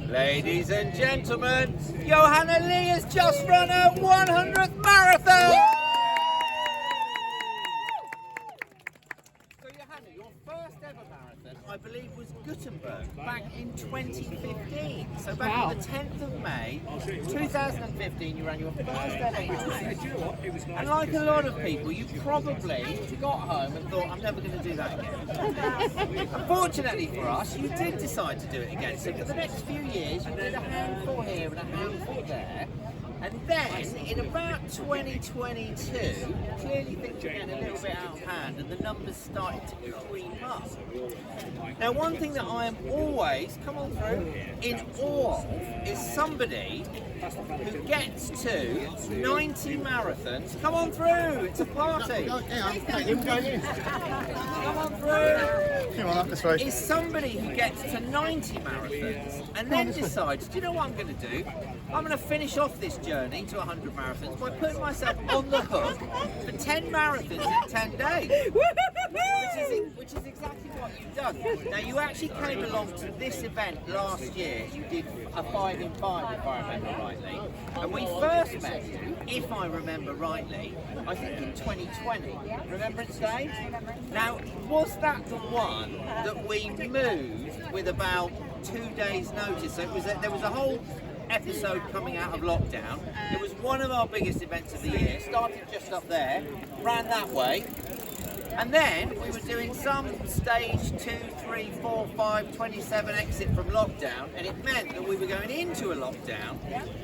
Ladies and gentlemen, Johanna Lee has just run her 100th marathon! So Johanna, your first ever marathon, I believe, was Gothenburg back in 2015. So back on the 10th of May, 2015, you ran your first ever marathon. And like a lot of people, you probably got home and thought, I'm never going to do that again. Unfortunately for us, you did decide to do it again. So for the next few years, you did a handful here and a handful there. And then, in about 2022, clearly things were getting a little bit out of hand and the numbers started to creep up. Now, one thing that I am always, come on through, in awe of is somebody who gets to 90 marathons. Come on through, it's a party. Come on through. Come on up this way. Is somebody who gets to 90 marathons and then decides, do you know what I'm going to do? I'm going to finish off this journey to 100 marathons by putting myself on the hook for 10 marathons in 10 days. Which is exactly what you've done. Now, you actually came along to this event last year. You did a 5 in 5, if I remember rightly. And we first met you, if I remember rightly, I think in 2020. Remembrance Day? Now, was that the one that we moved with about 2 days' notice? So there was a whole episode coming out of lockdown. It was one of our biggest events of the year. Started just up there, ran that way. And then we were doing some stage 2, 3, 4, 5, 27 exit from lockdown, and it meant that we were going into a lockdown.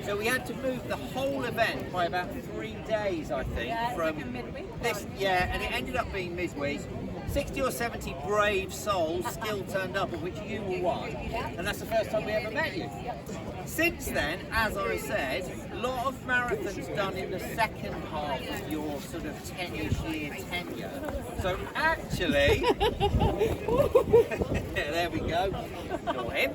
So we had to move the whole event by about 3 days, I think, from this. Yeah, and it ended up being midweek. 60 or 70 brave souls still turned up, of which you were one, and that's the first time we ever met you. Since then, as I said, a lot of marathons done in the second half of your sort of 10-ish year tenure. So actually, there we go, ignore him.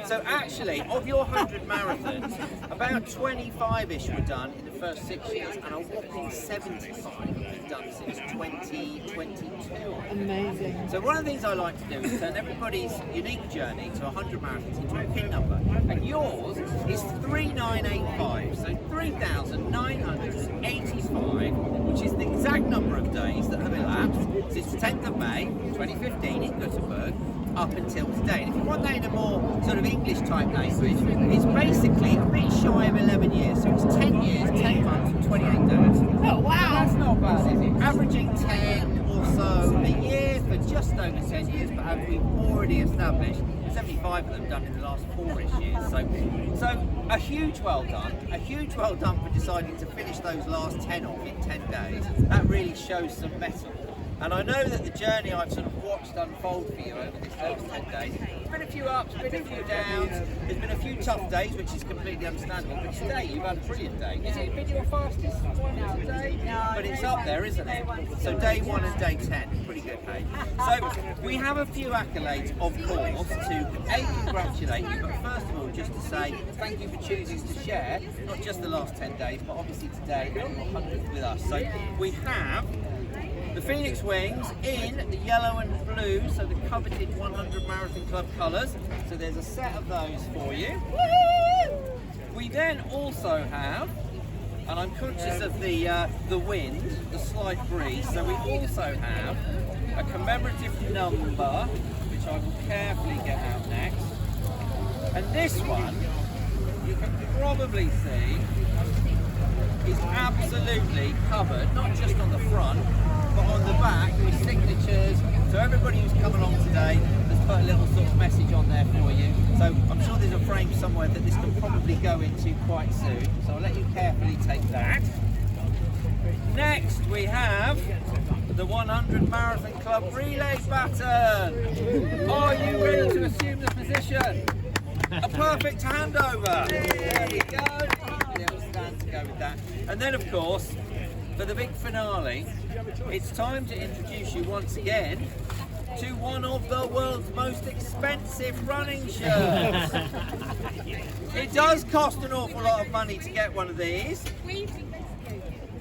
So actually, of your 100 marathons, about 25-ish were done in the first 6 years, and a whopping 75 have been done since 2022. Amazing. So one of the things I like to do is turn everybody's unique journey to 100 marathons into a pin number, and yours is 3985, so 3,985, which is the exact number of days that have elapsed since the 10th of May 2015 in Gothenburg up until today. And if you want that in a more sort of English type language, it's basically a bit shy of 11 years, so it's 10 years, 10 months and 28 days. Oh wow! That's not bad, is it? Averaging 10 or so a year for just over 10 years, but as we've already established, 75 of them done in the last 4-ish years. So a huge well done for deciding to finish those last 10 off in 10 days. That really shows some mettle. And I know that the journey I've sort of watched unfold for you over this last 10 days, there's been a few ups, been a few downs, there's been a few tough days, which is completely understandable, but today you've had a brilliant day. Is it been your fastest one today? No, but it's up there, isn't it? So day 1 and day 10, pretty good, hey? So we have a few accolades, of course, to congratulate you, but first of all, just to say thank you for choosing to share, not just the last 10 days, but obviously today and your 100th with us. So we have the Phoenix Wings in the yellow and blue, so the coveted 100 Marathon Club colours. So there's a set of those for you. We then also have, and I'm conscious of the wind, the slight breeze, so we also have a commemorative number, which I will carefully get out next. And this one, you can probably see, is absolutely covered, not just on the front, but on the back with signatures. So everybody who's come along today has put a little sort of message on there for you. So I'm sure there's a frame somewhere that this can probably go into quite soon. So I'll let you carefully take that. Next we have the 100 Marathon Club relay baton. Are you ready to assume the position? A perfect handover. There we go. A little stand to go with that. And then of course, for the big finale, it's time to introduce you once again to one of the world's most expensive running shirts. It does cost an awful lot of money to get one of these,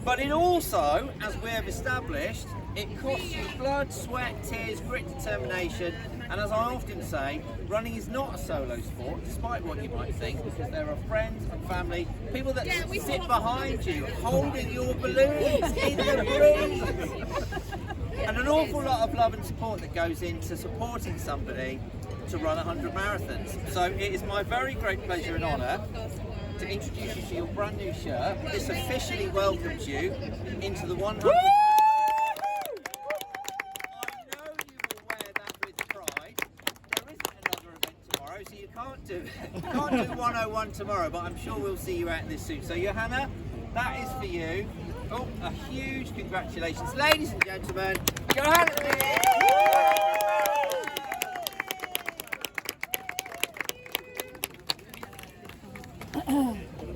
but it also, as we have established, It costs you blood, sweat, tears, grit, determination, and as I often say, running is not a solo sport, despite what you might think, because there are friends and family, people that sit behind you, holding your balloons in the breeze. And an awful lot of love and support that goes into supporting somebody to run 100 marathons. So it is my very great pleasure and honour to introduce you to your brand new shirt. This officially welcomes you into the 100 marathon. So you can't do 101 tomorrow, but I'm sure we'll see you out this soon. So Johanna, that is for you. Oh, a huge congratulations, ladies and gentlemen, Johanna.